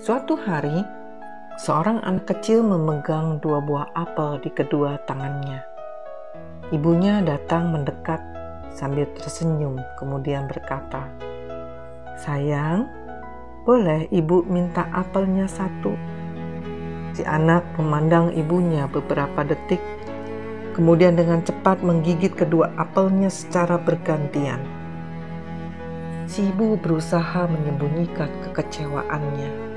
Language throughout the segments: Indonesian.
Suatu hari, seorang anak kecil memegang 2 buah apel di kedua tangannya. Ibunya datang mendekat sambil tersenyum, kemudian berkata, "Sayang, boleh ibu minta apelnya 1?" Si anak memandang ibunya beberapa detik, kemudian dengan cepat menggigit kedua apelnya secara bergantian. Si ibu berusaha menyembunyikan kekecewaannya.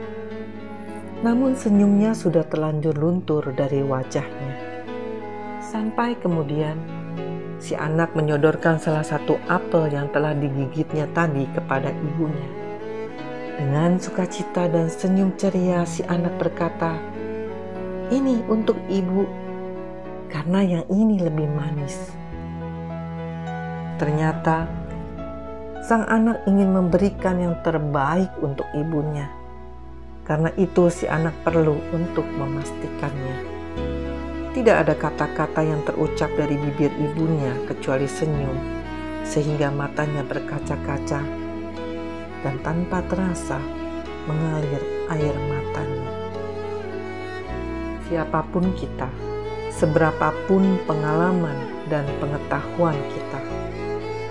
Namun senyumnya sudah terlanjur luntur dari wajahnya. Sampai kemudian, si anak menyodorkan salah satu apel yang telah digigitnya tadi kepada ibunya. Dengan sukacita dan senyum ceria, si anak berkata, "Ini untuk ibu, karena yang ini lebih manis." Ternyata, sang anak ingin memberikan yang terbaik untuk ibunya. Karena itu si anak perlu untuk memastikannya. Tidak ada kata-kata yang terucap dari bibir ibunya kecuali senyum, sehingga matanya berkaca-kaca dan tanpa terasa mengalir air matanya. Siapapun kita, seberapapun pengalaman dan pengetahuan kita,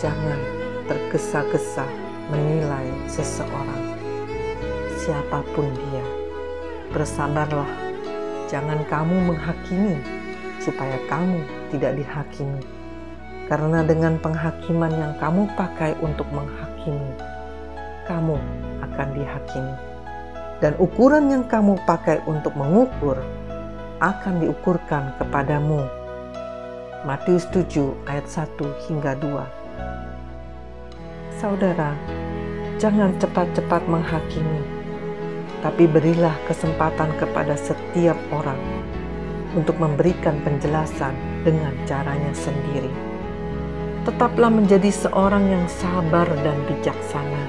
jangan tergesa-gesa menilai seseorang. Siapapun dia, bersabarlah. Jangan kamu menghakimi supaya kamu tidak dihakimi. Karena dengan penghakiman yang kamu pakai untuk menghakimi, kamu akan dihakimi. Dan ukuran yang kamu pakai untuk mengukur akan diukurkan kepadamu. Matius 7 ayat 1 hingga 2. Saudara, jangan cepat-cepat menghakimi, tapi berilah kesempatan kepada setiap orang untuk memberikan penjelasan dengan caranya sendiri. Tetaplah menjadi seorang yang sabar dan bijaksana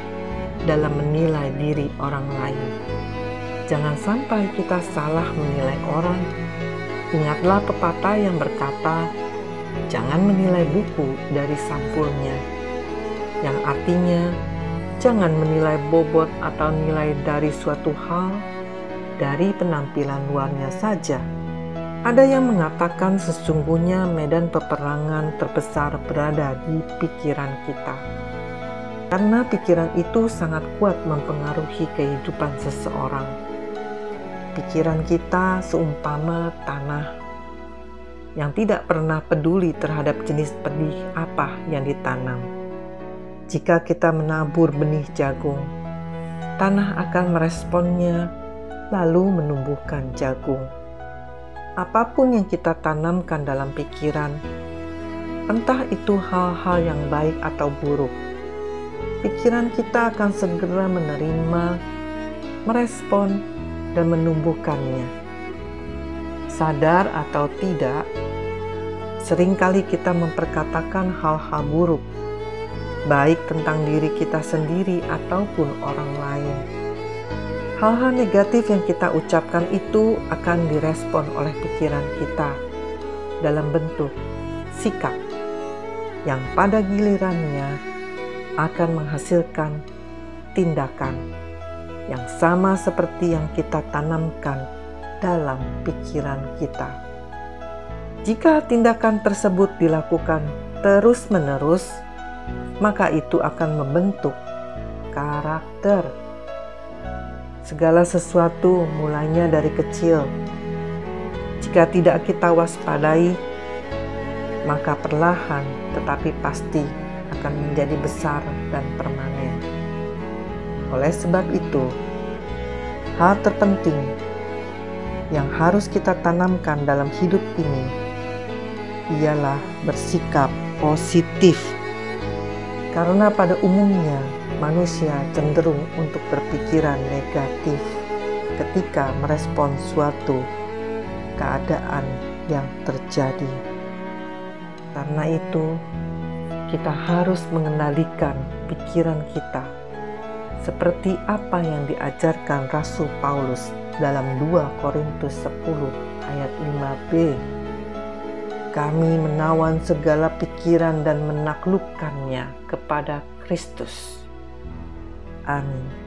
dalam menilai diri orang lain. Jangan sampai kita salah menilai orang. Ingatlah pepatah yang berkata, "Jangan menilai buku dari sampulnya," yang artinya jangan menilai bobot atau nilai dari suatu hal dari penampilan luarnya saja. Ada yang mengatakan sesungguhnya medan peperangan terbesar berada di pikiran kita. Karena pikiran itu sangat kuat mempengaruhi kehidupan seseorang. Pikiran kita seumpama tanah yang tidak pernah peduli terhadap jenis benih apa yang ditanam. Jika kita menabur benih jagung, tanah akan meresponnya lalu menumbuhkan jagung. Apapun yang kita tanamkan dalam pikiran, entah itu hal-hal yang baik atau buruk, pikiran kita akan segera menerima, merespon, dan menumbuhkannya. Sadar atau tidak, seringkali kita memperkatakan hal-hal buruk, baik tentang diri kita sendiri ataupun orang lain. Hal-hal negatif yang kita ucapkan itu akan direspon oleh pikiran kita dalam bentuk sikap yang pada gilirannya akan menghasilkan tindakan yang sama seperti yang kita tanamkan dalam pikiran kita. Jika tindakan tersebut dilakukan terus-menerus, maka itu akan membentuk karakter. Segala sesuatu mulainya dari kecil. Jika tidak kita waspadai, maka perlahan tetapi pasti akan menjadi besar dan permanen. Oleh sebab itu, hal terpenting yang harus kita tanamkan dalam hidup ini ialah bersikap positif. Karena pada umumnya manusia cenderung untuk berpikiran negatif ketika merespon suatu keadaan yang terjadi. Karena itu, kita harus mengendalikan pikiran kita seperti apa yang diajarkan Rasul Paulus dalam 2 Korintus 10 ayat 5b. Kami menawan segala pikiran dan menaklukkannya kepada Kristus. Amin.